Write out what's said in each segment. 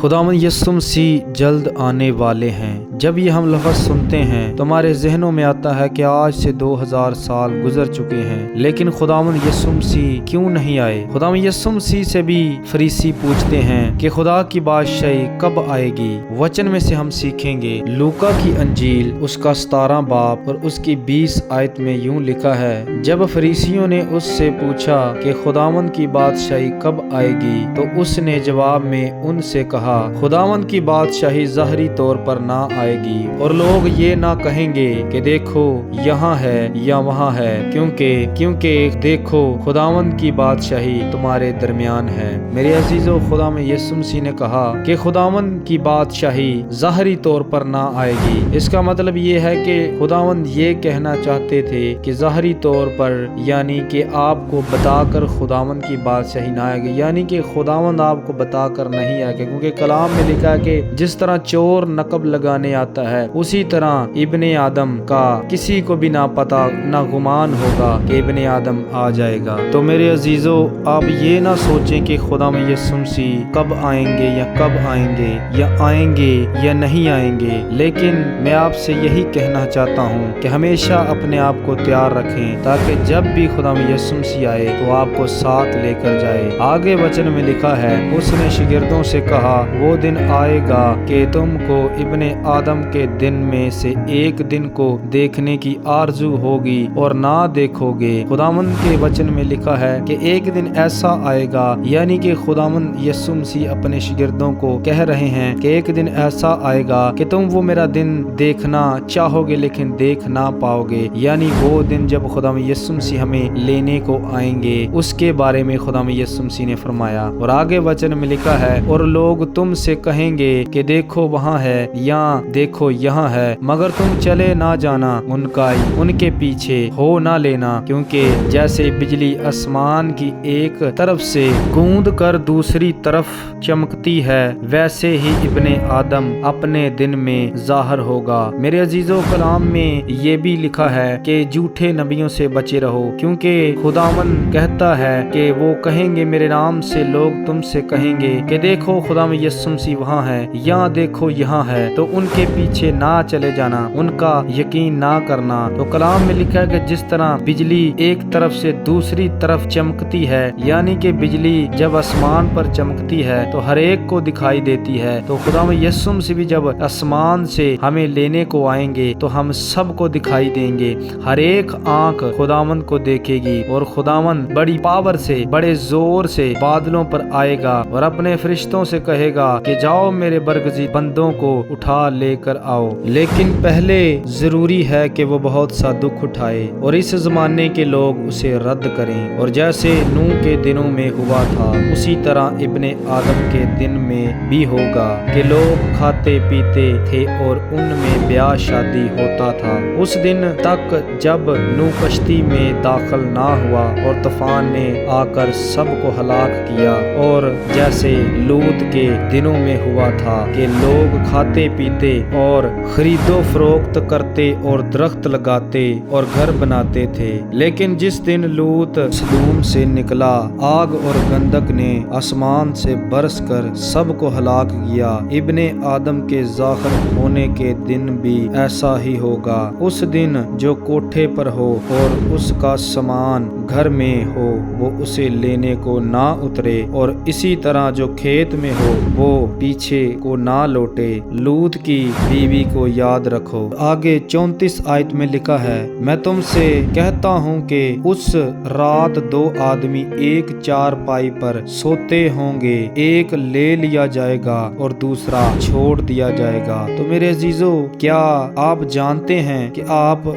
خداوند یسوع مسیح جلد آنے والے ہیں۔ جب یہ ہم لفظ سنتے ہیں تو ہمارے ذہنوں میں آتا ہے کہ آج سے 2000 سال گزر چکے ہیں، لیکن خداوند یسوع مسیح کیوں نہیں آئے؟ خداوند یسوع مسیح سے بھی فریسی پوچھتے ہیں کہ خدا کی بادشاہی کب آئے گی؟ وچن میں سے ہم سیکھیں گے، لوکا کی انجیل اس کا 17 باب اور اس کی 20 آیت میں یوں لکھا ہے، جب فریسیوں نے اس سے پوچھا کہ خداوند کی بادشاہی کب آئے گی تو اس نے جواب میں ان سے کہا، خداوند کی بادشاہی ظاہری طور پر نہ آئے گی، اور لوگ یہ نہ کہیں گے کہ دیکھو یہاں ہے یا وہاں ہے، کیونکہ دیکھو خداوند کی بادشاہی تمہارے درمیان ہے۔ میرے عزیزو، خدا میں یسوع مسیح نے کہا کہ خداوند کی بادشاہی ظاہری طور پر نہ آئے گی۔ اس کا مطلب یہ ہے کہ خداوند یہ کہنا چاہتے تھے کہ ظاہری طور پر یعنی کہ آپ کو بتا کر خداوند کی بادشاہی نہ آئے گی، یعنی کہ خداوند آپ کو بتا کر نہیں آئے گا، کیونکہ کلام میں لکھا ہے کہ جس طرح چور نقب لگانے آتا ہے اسی طرح ابن آدم کا کسی کو بھی نہ پتا نہ گمان ہوگا کہ ابن آدم آ جائے گا۔ تو میرے عزیزو، آپ یہ نہ سوچیں کہ خدا میں یسوع مسیح کب آئیں گے یا کب آئیں گے یا آئیں گے یا نہیں آئیں گے، لیکن میں آپ سے یہی کہنا چاہتا ہوں کہ ہمیشہ اپنے آپ کو تیار رکھیں تاکہ جب بھی خدا میں یسوع مسیح آئے تو آپ کو ساتھ لے کر جائے۔ آگے وچن میں لکھا ہے، اس نے شاگردوں سے کہا، وہ دن آئے گا کہ تم کو ابن آدم کے دن میں سے ایک دن کو دیکھنے کی آرزو ہوگی اور نہ دیکھو گے۔ خداوند کے وچن میں لکھا ہے کہ ایک دن ایسا آئے گا، یعنی کہ خداوند یسوع مسیح اپنے شاگردوں کو کہہ رہے ہیں کہ ایک دن ایسا آئے گا کہ تم وہ میرا دن دیکھنا چاہو گے لیکن دیکھ نہ پاؤ گے، یعنی وہ دن جب خداوند یسوع مسیح ہمیں لینے کو آئیں گے، اس کے بارے میں خداوند یسوع مسیح نے فرمایا۔ اور آگے وچن میں لکھا ہے، اور لوگ تم سے کہیں گے کہ دیکھو وہاں ہے یا دیکھو یہاں ہے، مگر تم چلے نہ جانا ان کے پیچھے ہو نہ لینا، کیونکہ جیسے بجلی آسمان کی ایک طرف سے گوند کر دوسری طرف چمکتی ہے، ویسے ہی ابن آدم اپنے دن میں ظاہر ہوگا۔ میرے عزیزو، کلام میں یہ بھی لکھا ہے کہ جھوٹے نبیوں سے بچے رہو، کیونکہ خداوند کہتا ہے کہ وہ کہیں گے میرے نام سے، لوگ تم سے کہیں گے کہ دیکھو خدا میں یسوع مسیح وہاں ہے یا دیکھو یہاں ہے، تو ان کے پیچھے نہ چلے جانا، ان کا یقین نہ کرنا۔ تو کلام میں لکھا ہے کہ جس طرح بجلی ایک طرف سے دوسری طرف چمکتی ہے، یعنی کہ بجلی جب آسمان پر چمکتی ہے تو ہر ایک کو دکھائی دیتی ہے، تو خدا میں یسوع مسیح بھی جب آسمان سے ہمیں لینے کو آئیں گے تو ہم سب کو دکھائی دیں گے، ہر ایک آنکھ خداوند کو دیکھے گی، اور خداوند بڑی پاور سے بڑے زور سے بادلوں پر آئے گا اور اپنے فرشتوں سے کہے گا کہ جاؤ میرے برگزیدہ بندوں کو اٹھا لے کر آؤ، لیکن پہلے ضروری ہے کہ وہ بہت سا دکھ اٹھائے اور اس زمانے کے لوگ اسے رد کریں، اور جیسے نوح کے دنوں میں ہوا تھا اسی طرح ابن آدم کے دن میں بھی ہوگا کہ لوگ کھاتے پیتے تھے اور ان میں بیاہ شادی ہوتا تھا، اس دن تک جب نوح کشتی میں داخل نہ ہوا اور طوفان نے آ کر سب کو ہلاک کیا، اور جیسے لوط کے دنوں میں ہوا تھا کہ لوگ کھاتے پیتے اور خرید و فروخت کرتے اور درخت لگاتے اور گھر بناتے تھے، لیکن جس دن لوط سدوم سے نکلا، آگ اور گندک نے آسمان سے برس کر سب کو ہلاک کیا، ابن آدم کے ظاہر ہونے کے دن بھی ایسا ہی ہوگا۔ اس دن جو کوٹھے پر ہو اور اس کا سامان گھر میں ہو وہ اسے لینے کو نہ اترے، اور اسی طرح جو کھیت میں ہو وہ پیچھے کو نہ لوٹے۔ لوط کی بیوی کو یاد رکھو۔ آگے 34 آیت میں لکھا ہے، میں تم سے کہتا ہوں کہ اس رات 2 آدمی ایک چارپائی پر سوتے ہوں گے، ایک لے لیا جائے گا اور دوسرا چھوڑ دیا جائے گا۔ تو میرے عزیزو، کیا آپ جانتے ہیں کہ آپ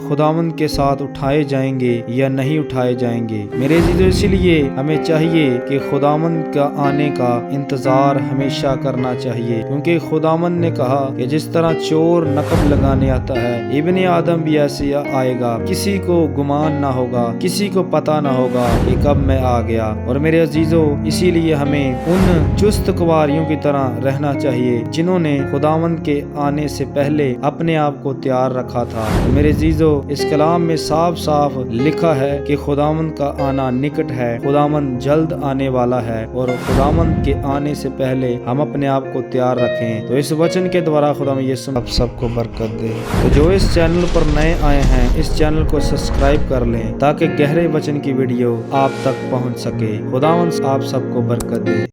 خداوند کے ساتھ اٹھائے جائیں گے یا نہیں اٹھائے جائیں گے؟ میرے عزیزو، اسی لیے ہمیں چاہیے کہ خداوند کا آنے کا انتظار ہمیشہ کرنا چاہیے، کیونکہ خداوند نے کہا کہ جس طرح چور نقب لگانے آتا ہے ابن آدم بھی ایسے آئے گا، کسی کو گمان نہ ہوگا، کسی کو پتہ نہ ہوگا کہ کب میں آ گیا۔ اور میرے عزیزو، اسی لیے ہمیں ان چست کواریوں کی طرح رہنا چاہیے جنہوں نے خداوند کے آنے سے پہلے اپنے آپ کو تیار رکھا تھا۔ میرے عزیزو، اس کلام میں صاف صاف لکھا ہے کہ خداوند کا آنا نکٹ ہے، خداوند جلد آنے والا ہے، اور خداوند کے آنے سے پہلے ہم اپنے آپ کو تیار رکھیں۔ تو اس وچن کے دوارا خدا یسوع آپ سب کو برکت دے۔ تو جو اس چینل پر نئے آئے ہیں، اس چینل کو سبسکرائب کر لیں تاکہ گہرے وچن کی ویڈیو آپ تک پہنچ سکے۔ خداوند آپ سب کو برکت دے۔